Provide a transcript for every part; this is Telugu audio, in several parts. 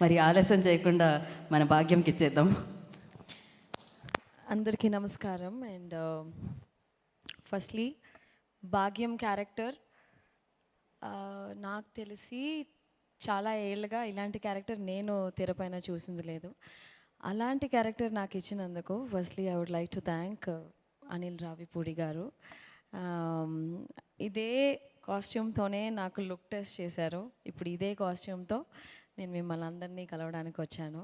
మరి ఆలస్యం చేయకుండా మన భాగ్యంకి ఇచ్చేద్దాం. అందరికీ నమస్కారం. అండ్ ఫస్ట్లీ భాగ్యం క్యారెక్టర్ నాకు తెలిసి చాలా ఏళ్ళుగా ఇలాంటి క్యారెక్టర్ నేను తెరపైన చూసింది లేదు. అలాంటి క్యారెక్టర్ నాకు ఇచ్చినందుకు firstly I would like to thank Anil Ravipudi garu. ఇదే కాస్ట్యూమ్తోనే నాకు లుక్ టెస్ట్ చేశారు. ఇప్పుడు ఇదే కాస్ట్యూమ్తో నేను మిమ్మల్ని అందరినీ కలవడానికి వచ్చాను.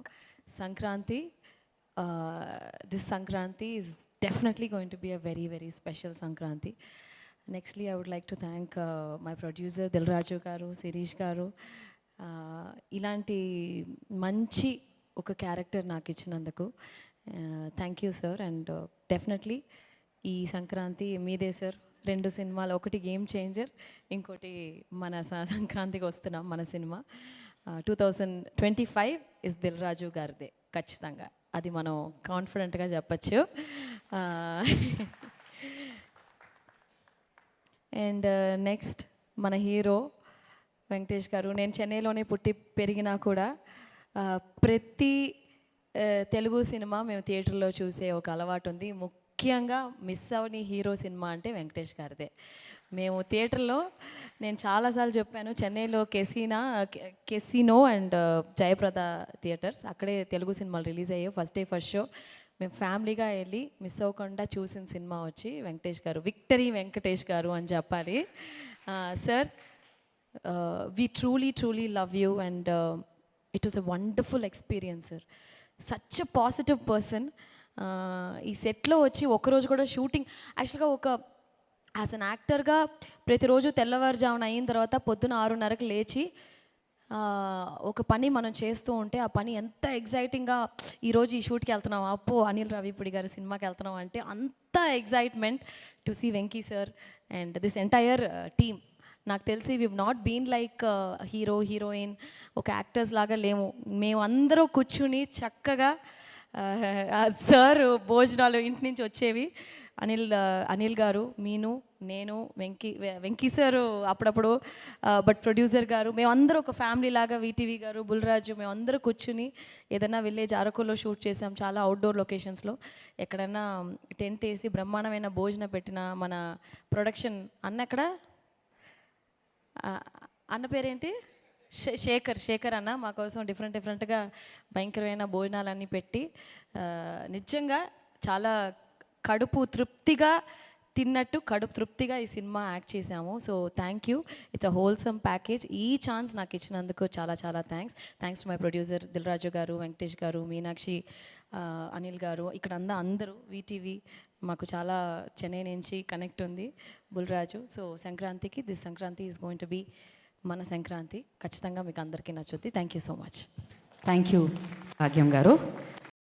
Sankranti, this Sankranti is definitely going to be a very, very special Sankranti. Nextly, I would like to thank my producer Dilraju garu, Sirish garu. Ilanti manchi oka character naaku ichinanduku thank you sir. And definitely ee Sankranti meede sir. రెండు సినిమాలు, ఒకటి గేమ్ చేంజర్, ఇంకోటి మన సంక్రాంతికి వస్తున్నాం మన సినిమా. 2025 ఇస్ దిల్ రాజు గారిదే ఖచ్చితంగా, అది మనం కాన్ఫిడెంట్గా చెప్పచ్చు. అండ్ నెక్స్ట్ మన హీరో వెంకటేష్ గారు. నేను చెన్నైలోనే పుట్టి పెరిగినా కూడా ప్రతి తెలుగు సినిమా మేము థియేటర్లో చూసే ఒక అలవాటు ఉంది. ముఖ్యంగా మిస్ అవని హీరో సినిమా అంటే వెంకటేష్ గారిదే. మేము థియేటర్లో, నేను చాలాసార్లు చెప్పాను, చెన్నైలో కెసినో అండ్ జయప్రద థియేటర్స్, అక్కడే తెలుగు సినిమాలు రిలీజ్ అయ్యాయి. ఫస్ట్ డే ఫస్ట్ షో మేము ఫ్యామిలీగా వెళ్ళి మిస్ అవ్వకుండా చూసిన సినిమా వచ్చి వెంకటేష్ గారు, విక్టరీ వెంకటేష్ గారు అని చెప్పాలి. Sir, we truly love you and it was a wonderful experience sir. Such a positive person. ఈ సెట్లో వచ్చి ఒకరోజు కూడా షూటింగ్, యాక్చువల్గా ఒక యాజ్ అన్ యాక్టర్గా ప్రతిరోజు తెల్లవారుజామున అయిన తర్వాత పొద్దున 6:30కి లేచి ఒక పని మనం చేస్తూ ఉంటే ఆ పని ఎంత ఎగ్జైటింగ్గా, ఈరోజు ఈ షూట్కి వెళ్తున్నాం, అప్పో అనిల్ రావిపూడి గారి సినిమాకి వెళ్తున్నాం అంటే అంత excitement to see Venky sir and this entire team. నాకు తెలిసి we not been like hero heroine ఒక యాక్టర్స్ లాగా లేము. మేమందరూ కూర్చుని చక్కగా సార్ భోజనాలు ఇంటి నుంచి వచ్చేవి. అనిల్ గారు, నేను వెంకీ సారు అప్పుడప్పుడు, బట్ ప్రొడ్యూసర్ గారు, మేమందరూ ఒక ఫ్యామిలీ లాగా, వీటీవీ గారు, బుల్రాజు, మేమందరూ కూర్చుని ఏదైనా విలేజ్ అరకులో షూట్ చేసాం, చాలా అవుట్డోర్ లొకేషన్స్లో. ఎక్కడన్నా టెంట్ వేసి బ్రహ్మాండమైన భోజనం పెట్టిన మన ప్రొడక్షన్ అన్న అన్న పేరేంటి, శేఖర్ అన్న మా కోసం డిఫరెంట్గా భయంకరమైన భోజనాలన్నీ పెట్టి నిజంగా చాలా కడుపు తృప్తిగా తిన్నట్టు, కడుపు తృప్తిగా ఈ సినిమా యాక్ట్ చేశాము. So thank you, it's a wholesome package. ఈ ఛాన్స్ నాకు ఇచ్చినందుకు చాలా thanks to my producer Dil Raju గారు, వెంకటేష్ గారు, మీనాక్షి, అనిల్ గారు, ఇక్కడ అందరూ వీటీవీ మాకు చాలా చెన్నై నుంచి కనెక్ట్ ఉంది, బుల్రాజు. సో సంక్రాంతికి, this Sankranti is going to be మన సంక్రాంతి. ఖచ్చితంగా మీకు అందరికీ నచ్చుద్ది. Thank you so much. Thank you Bhagyam గారు.